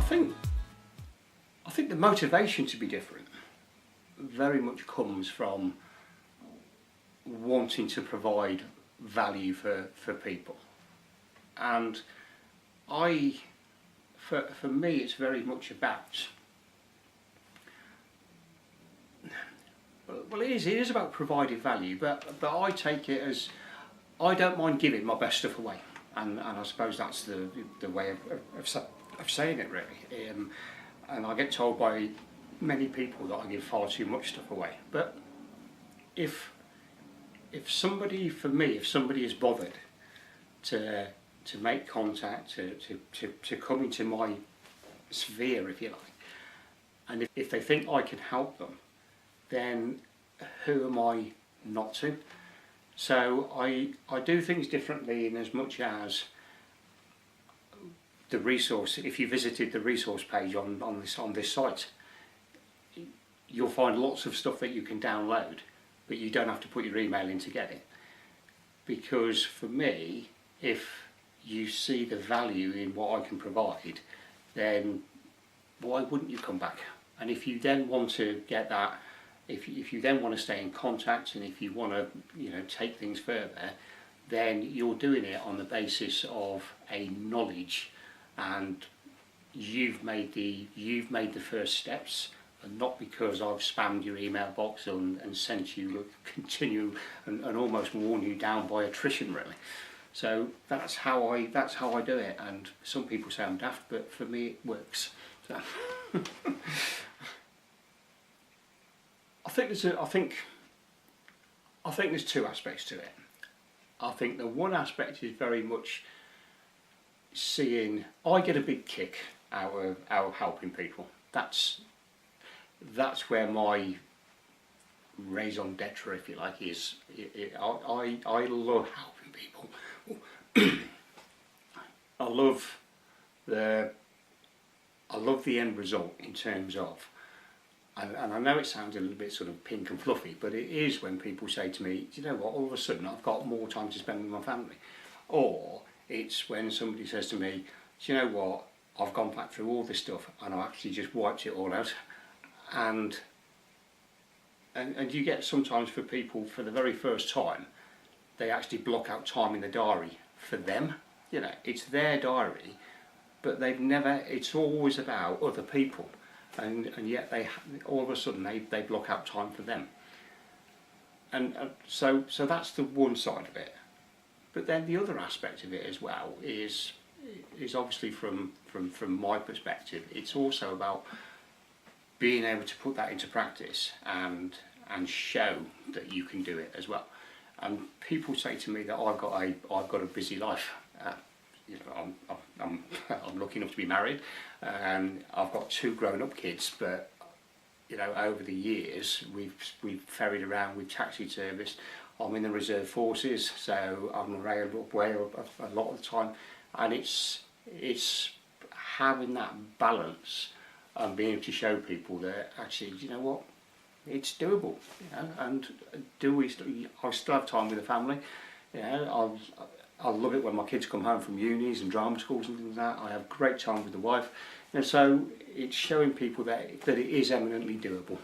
think the motivation to be different very much comes from wanting to provide value for people. And for me, it's very much about, well, it is about providing value, but I take it as, I don't mind giving my best stuff away, and I suppose that's the way of saying it, really. And I get told by many people that I give far too much stuff away. But if somebody is bothered to make contact, to come into my sphere, if you like, and if they think I can help them, then who am I not to? So I do things differently in as much as the resource. If you visited the resource page on this site, you'll find lots of stuff that you can download, but you don't have to put your email in to get it. Because for me, if you see the value in what I can provide, then why wouldn't you come back? And if you then want to get that, if you then want to stay in contact, and if you want to, take things further, then you're doing it on the basis of a knowledge, and you've made the first steps, and not because I've spammed your email box and sent you continue and almost worn you down by attrition, really. So that's how I do it. And some people say I'm daft, but for me it works. So I think there's two aspects to it. I think the one aspect is very much seeing, I get a big kick out of helping people. That's where my raison d'etre, if you like, is. I love helping people. I love the end result in terms of, and I know it sounds a little bit sort of pink and fluffy, but it is when people say to me, do you know what, all of a sudden I've got more time to spend with my family. Or it's when somebody says to me, do you know what, I've gone back through all this stuff and I've actually just wiped it all out. And you get sometimes for people, for the very first time, they actually block out time in the diary for them. It's their diary, but it's always about other people. And yet all of a sudden they block out time for them. And so that's the one side of it. But then the other aspect of it as well is obviously from my perspective, it's also about being able to put that into practice and show that you can do it as well. And people say to me that I've got a busy life. I'm lucky enough to be married, and I've got 2 grown-up kids. But over the years we've ferried around, we've taxi serviced. I'm in the reserve forces, so I'm around away a lot of the time, and it's having that balance and being able to show people that actually, you know what, it's doable. And I still have time with the family. I love it when my kids come home from unis and drama schools and things like that. I have great time with the wife, and so it's showing people that it is eminently doable.